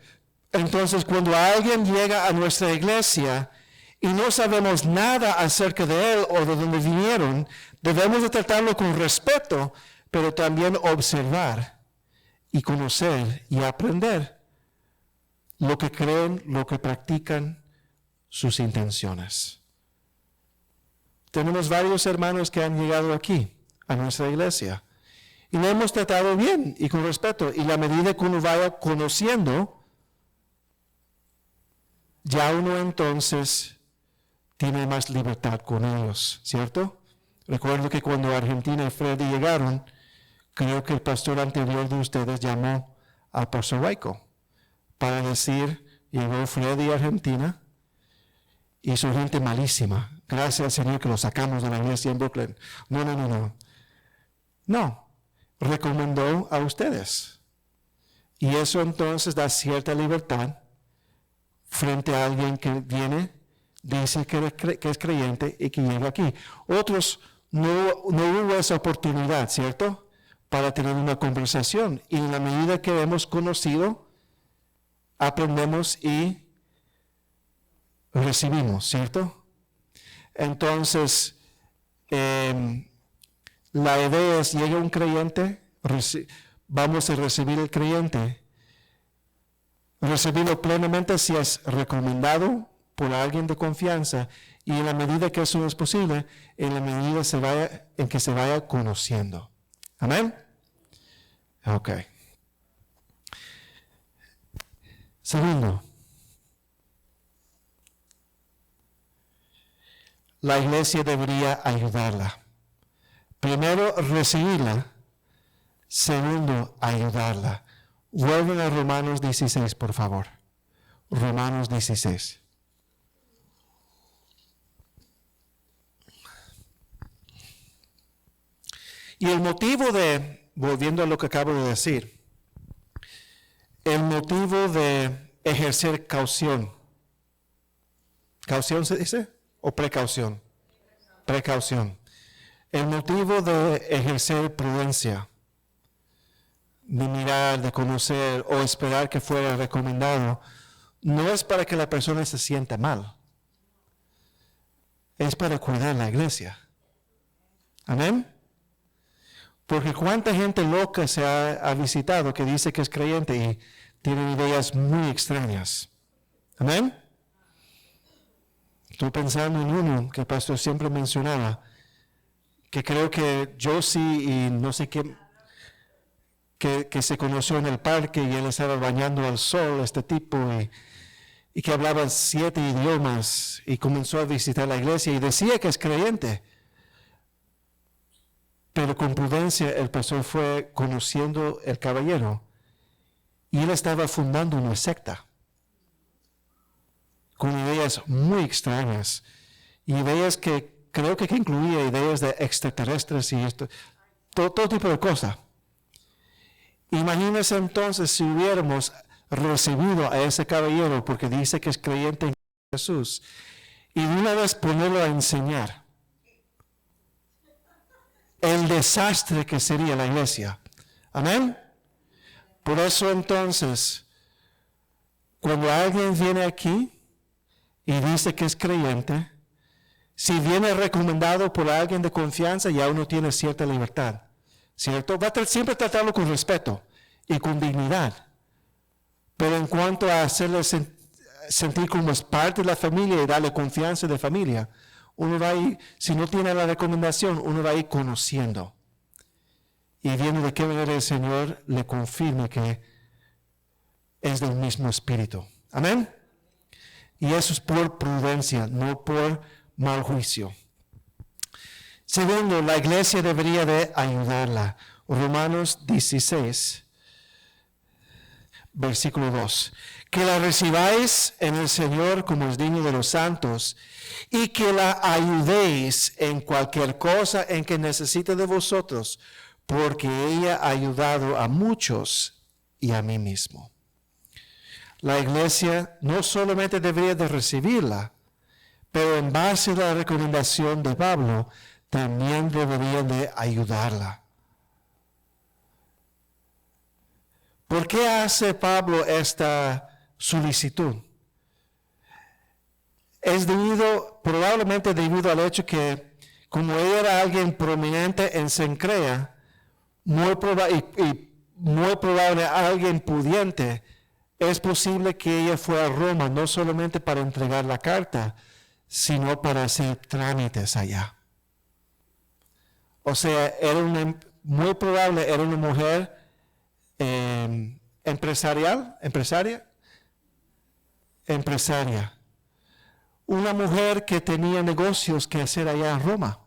Entonces, cuando alguien llega a nuestra iglesia y no sabemos nada acerca de él o de dónde vinieron, debemos de tratarlo con respeto, pero también observar y conocer y aprender lo que creen, lo que practican, sus intenciones. Tenemos varios hermanos que han llegado aquí, a nuestra iglesia, y lo hemos tratado bien y con respeto. Y la medida que uno vaya conociendo, ya uno entonces tiene más libertad con ellos, ¿cierto? Recuerdo que cuando Argentina y Freddy llegaron, creo que el pastor anterior de ustedes llamó al pastor Waiko para decir, llegó Freddy a Argentina y su gente malísima. Gracias al Señor que lo sacamos de la iglesia en Brooklyn. No, recomendó a ustedes. Y eso entonces da cierta libertad frente a alguien que viene, dice que es creyente y que llega aquí. Otros no hubo esa oportunidad, ¿cierto?, para tener una conversación. Y en la medida que hemos conocido, aprendemos y recibimos, ¿cierto? Entonces, la idea es, llega un creyente, vamos a recibir el creyente, recibirlo plenamente si es recomendado por alguien de confianza, y en la medida que eso es posible, en la medida en que se vaya conociendo. ¿Amén? Ok. Segundo, la iglesia debería ayudarla. Primero, recibirla. Segundo, ayudarla. Vuelven a Romanos 16, por favor. Romanos 16. Y el motivo volviendo a lo que acabo de decir, el motivo de ejercer caución. ¿Caución se dice? ¿O precaución? Precaución. El motivo de ejercer prudencia, de mirar, de conocer o esperar que fuera recomendado, no es para que la persona se sienta mal. Es para cuidar la iglesia. ¿Amén? Porque cuánta gente loca se ha visitado que dice que es creyente y tiene ideas muy extrañas. ¿Amén? Estoy pensando en uno que el pastor siempre mencionaba, que creo que Josie y no sé qué, que se conoció en el parque y él estaba bañando al sol, este tipo, y que hablaba 7 idiomas y comenzó a visitar la iglesia y decía que es creyente. Pero con prudencia el pastor fue conociendo el caballero y él estaba fundando una secta con ideas muy extrañas y ideas que creo que incluía ideas de extraterrestres y esto, todo tipo de cosas. Imagínense entonces si hubiéramos recibido a ese caballero porque dice que es creyente en Jesús y de una vez ponerlo a enseñar. El desastre que sería la iglesia. Amén. Por eso entonces, cuando alguien viene aquí y dice que es creyente, si viene recomendado por alguien de confianza, ya uno tiene cierta libertad, ¿cierto? Va a siempre tratarlo con respeto y con dignidad. Pero en cuanto a hacerle sentir como es parte de la familia y darle confianza de familia, uno va a ir, si no tiene la recomendación, uno va a ir conociendo. Y viendo de qué manera el Señor le confirma que es del mismo espíritu. Amén. Y eso es por prudencia, no por mal juicio. Segundo, la iglesia debería de ayudarla. Romanos 16, versículo 2. Que la recibáis en el Señor como es digno de los santos, y que la ayudéis en cualquier cosa en que necesite de vosotros, porque ella ha ayudado a muchos y a mí mismo. La iglesia no solamente debería de recibirla, pero en base a la recomendación de Pablo, también debería de ayudarla. ¿Por qué hace Pablo esta solicitud? Es probablemente debido al hecho que, como ella era alguien prominente en Cencrea, muy probable alguien pudiente, es posible que ella fue a Roma no solamente para entregar la carta, sino para hacer trámites allá. O sea, muy probable era una mujer empresaria. Una mujer que tenía negocios que hacer allá en Roma.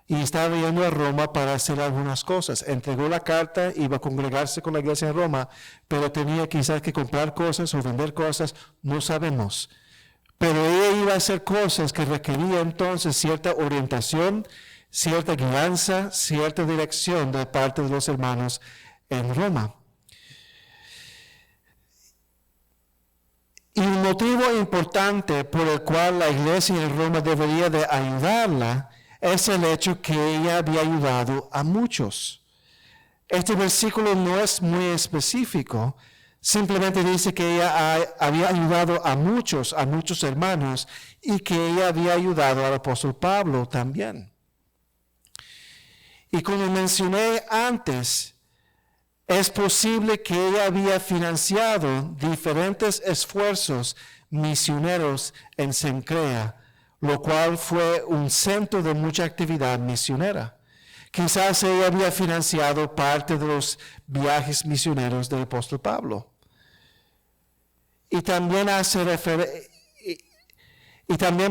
Y estaba yendo a Roma para hacer algunas cosas. Entregó la carta, iba a congregarse con la iglesia en Roma, pero tenía quizás que comprar cosas o vender cosas, no sabemos. Pero ella iba a hacer cosas que requerían entonces cierta orientación, cierta guianza, cierta dirección de parte de los hermanos en Roma. Y un motivo importante por el cual la iglesia en Roma debería de ayudarla es el hecho que ella había ayudado a muchos. Este versículo no es muy específico, simplemente dice que ella había ayudado a muchos hermanos y que ella había ayudado al apóstol Pablo también. Y como mencioné antes, es posible que ella había financiado diferentes esfuerzos misioneros en Cencrea, lo cual fue un centro de mucha actividad misionera. Quizás ella había financiado parte de los viajes misioneros del apóstol Pablo. Y también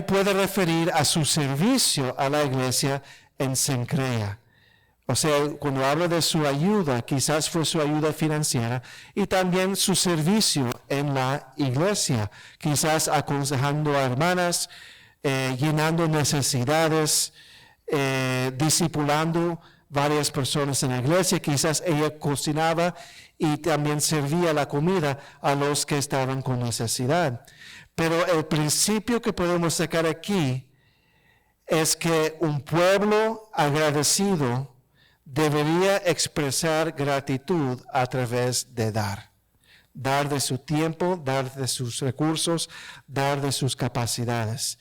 puede referir a su servicio a la iglesia en Cencrea. O sea, cuando habla de su ayuda, quizás fue su ayuda financiera y también su servicio en la iglesia, quizás aconsejando a hermanas, llenando necesidades, discipulando varias personas en la iglesia. Quizás ella cocinaba y también servía la comida a los que estaban con necesidad. Pero el principio que podemos sacar aquí es que un pueblo agradecido debería expresar gratitud a través de dar. Dar de su tiempo, dar de sus recursos, dar de sus capacidades.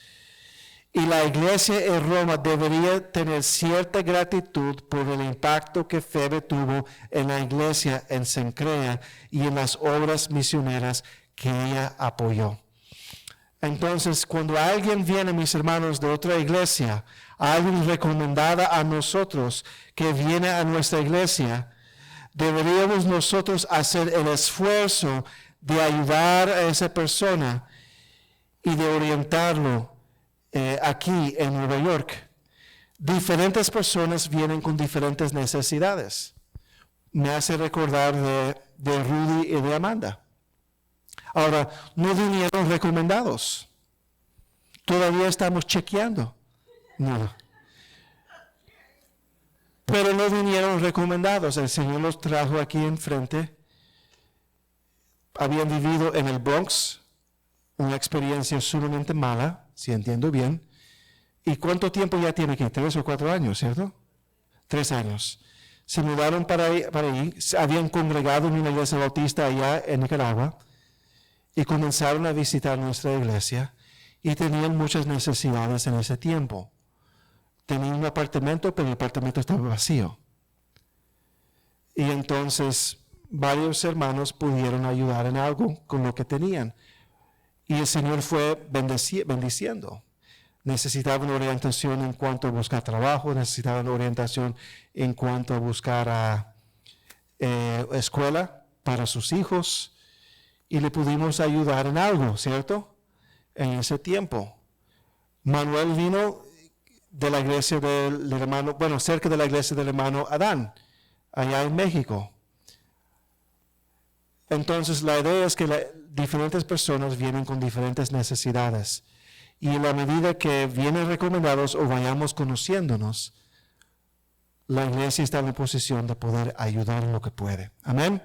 Y la iglesia en Roma debería tener cierta gratitud por el impacto que Febe tuvo en la iglesia en Cencrea y en las obras misioneras que ella apoyó. Entonces, cuando alguien viene, mis hermanos, de otra iglesia, alguien recomendada a nosotros que viene a nuestra iglesia, deberíamos nosotros hacer el esfuerzo de ayudar a esa persona y de orientarlo aquí en Nueva York. Diferentes personas vienen con diferentes necesidades. Me hace recordar de Rudy y de Amanda. Ahora, no vinieron recomendados. Todavía estamos chequeando. No. Pero no vinieron recomendados. El Señor los trajo aquí enfrente. Habían vivido en el Bronx una experiencia sumamente mala, si entiendo bien. ¿Y cuánto tiempo ya tiene aquí? 3 o 4 años, ¿cierto? 3 años. Se mudaron para ahí, habían congregado en una iglesia bautista allá en Nicaragua y comenzaron a visitar nuestra iglesia y tenían muchas necesidades en ese tiempo. Tenían un apartamento, pero el apartamento estaba vacío. Y entonces varios hermanos pudieron ayudar en algo con lo que tenían. Y el Señor fue bendiciendo. Necesitaban orientación en cuanto a buscar trabajo, necesitaban orientación en cuanto a buscar escuela para sus hijos, y le pudimos ayudar en algo, ¿cierto? En ese tiempo. Manuel vino de la iglesia del hermano, cerca de la iglesia del hermano Adán, allá en México. Entonces la idea es que diferentes personas vienen con diferentes necesidades. Y en la medida que vienen recomendados o vayamos conociéndonos, la iglesia está en la posición de poder ayudar en lo que puede. Amén.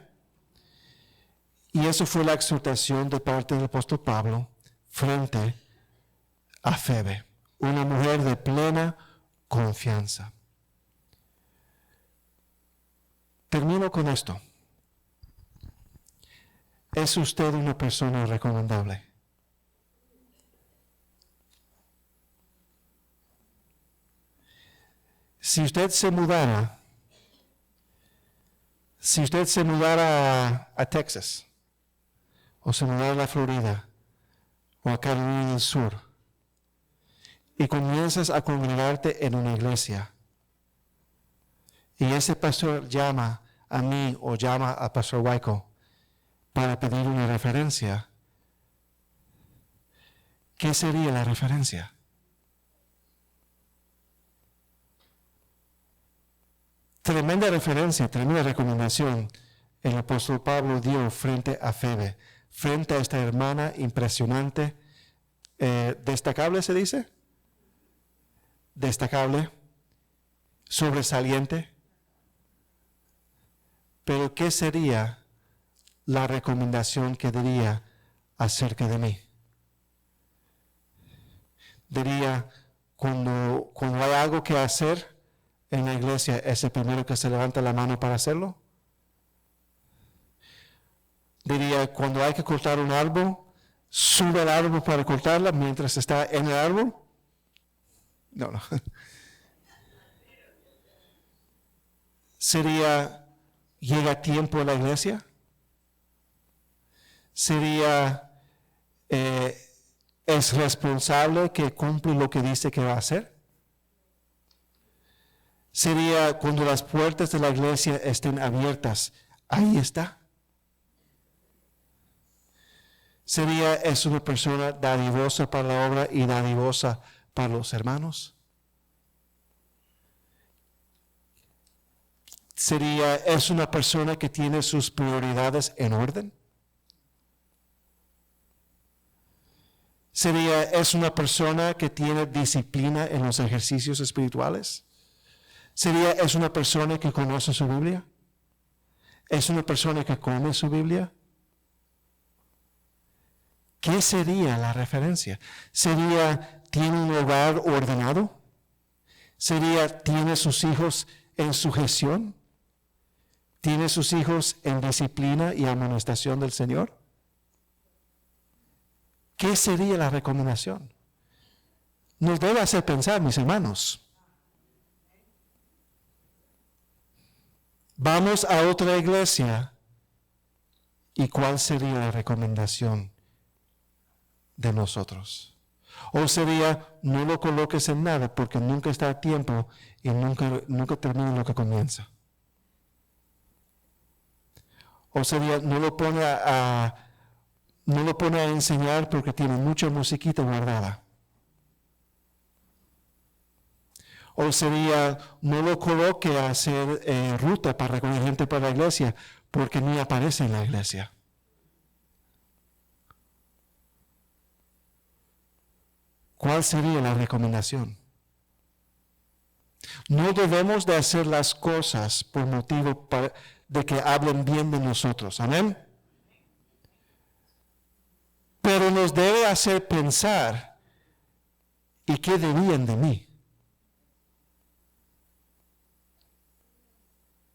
Y eso fue la exhortación de parte del apóstol Pablo frente a Febe, una mujer de plena confianza. Termino con esto. ¿Es usted una persona recomendable? Si usted se mudara a Texas, o se mudara a la Florida, o a Carolina del Sur, y comienzas a congregarte en una iglesia, y ese pastor llama a mí o llama a Pastor Waiko para pedir una referencia, ¿qué sería la referencia? Tremenda referencia, tremenda recomendación el apóstol Pablo dio frente a Febe, frente a esta hermana impresionante, destacable se dice, destacable, sobresaliente. Pero ¿qué sería la recomendación que diría acerca de mí? Diría, cuando hay algo que hacer en la iglesia, ¿es el primero que se levanta la mano para hacerlo? Diría, cuando hay que cortar un árbol, sube al árbol para cortarla mientras está en el árbol. No. Sería, llega a tiempo a la iglesia. Sería, es responsable que cumple lo que dice que va a hacer. Sería, cuando las puertas de la iglesia estén abiertas, ahí está. Sería, es una persona dadivosa para la obra y dadivosa para los hermanos. Sería, es una persona que tiene sus prioridades en orden. Sería, es una persona que tiene disciplina en los ejercicios espirituales. Sería, es una persona que conoce su Biblia. Es una persona que come su Biblia. ¿Qué sería la referencia? ¿Sería, tiene un hogar ordenado? ¿Sería, tiene sus hijos en sujeción? ¿Tiene sus hijos en disciplina y amonestación del Señor? ¿Qué sería la recomendación? Nos debe hacer pensar, mis hermanos. Vamos a otra iglesia, ¿y cuál sería la recomendación de nosotros. O sería, no lo coloques en nada porque nunca está a tiempo y nunca termina lo que comienza. O sería, no lo pone a enseñar porque tiene mucha musiquita guardada. O sería, no lo coloque a hacer ruta para recoger gente para la iglesia porque ni aparece en la iglesia. ¿Cuál sería la recomendación? No debemos de hacer las cosas por motivo de que hablen bien de nosotros. Amén. Pero nos debe hacer pensar, ¿y qué dirían de mí?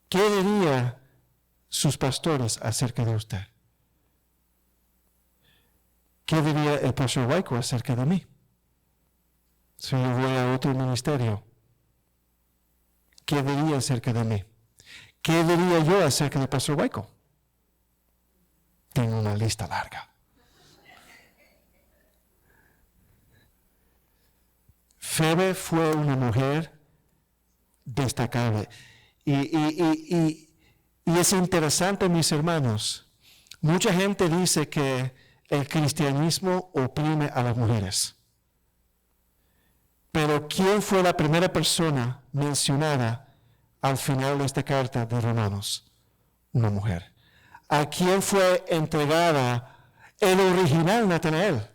¿Qué dirían sus pastores acerca de usted? ¿Qué diría el pastor Waiko acerca de mí? Si yo voy a otro ministerio, ¿qué diría acerca de mí? ¿Qué diría yo acerca del pastor Waiko? Tengo una lista larga. Febe fue una mujer destacable. Y es interesante, mis hermanos, mucha gente dice que el cristianismo oprime a las mujeres. Pero ¿quién fue la primera persona mencionada al final de esta carta de Romanos? Una mujer. ¿A quién fue entregada el original Natanael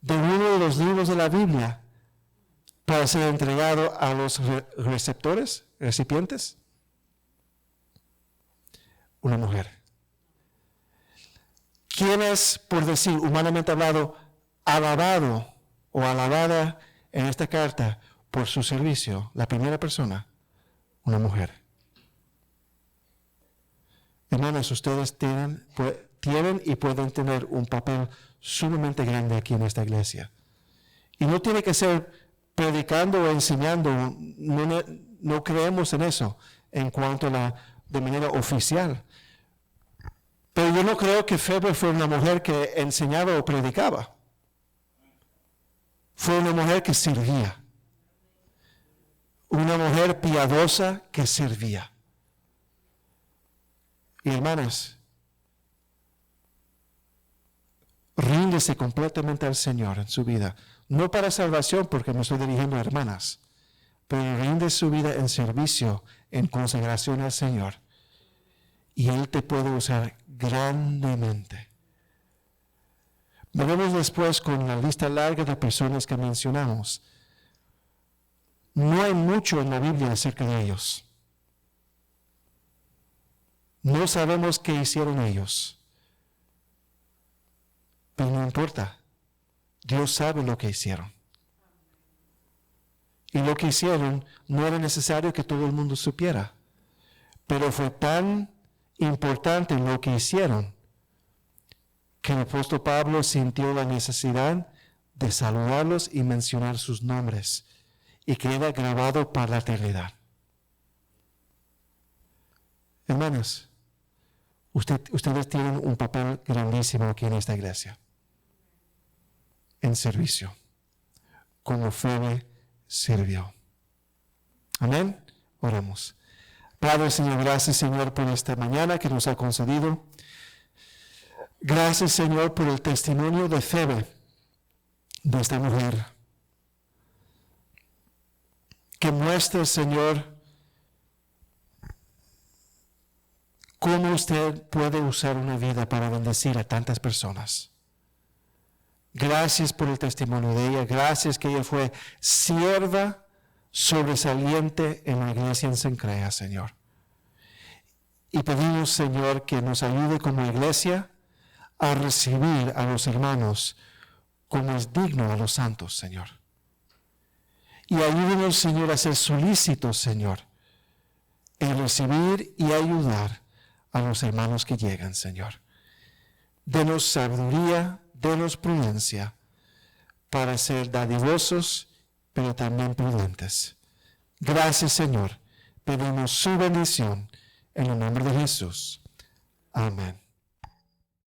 de uno de los libros de la Biblia para ser entregado a los recipientes? Una mujer. ¿Quién es, por decir, humanamente hablado, alabado o alabada en esta carta por su servicio? La primera persona, una mujer. Hermanas, ustedes tienen y pueden tener un papel sumamente grande aquí en esta iglesia. Y no tiene que ser predicando o enseñando, no creemos en eso en cuanto a de manera oficial. Pero yo no creo que Febe fue una mujer que enseñaba o predicaba. Fue una mujer que servía. Una mujer piadosa que servía. Y hermanas, ríndese completamente al Señor en su vida. No para salvación, porque me estoy dirigiendo a hermanas, pero rinde su vida en servicio, en consagración al Señor. Y Él te puede usar grandemente. Veremos después con la lista larga de personas que mencionamos. No hay mucho en la Biblia acerca de ellos. No sabemos qué hicieron ellos. Pero no importa. Dios sabe lo que hicieron. Y lo que hicieron no era necesario que todo el mundo supiera. Pero fue tan importante lo que hicieron que el apóstol Pablo sintió la necesidad de saludarlos y mencionar sus nombres, y queda grabado para la eternidad. Hermanos, ustedes tienen un papel grandísimo aquí en esta iglesia, en servicio, como Febe sirvió. Amén. Oramos. Padre, Señor, gracias, Señor, por esta mañana que nos ha concedido. Gracias, Señor, por el testimonio de Febe, de esta mujer, que muestra, Señor, cómo usted puede usar una vida para bendecir a tantas personas. Gracias por el testimonio de ella. Gracias que ella fue sierva sobresaliente en la iglesia en Sencrea, Señor. Y pedimos, Señor, que nos ayude como iglesia a recibir a los hermanos como es digno a los santos, Señor. Y ayúdenos, Señor, a ser solícitos, Señor, en recibir y ayudar a los hermanos que llegan, Señor. Denos sabiduría, denos prudencia para ser dadivosos, pero también prudentes. Gracias, Señor. Pedimos su bendición en el nombre de Jesús. Amén.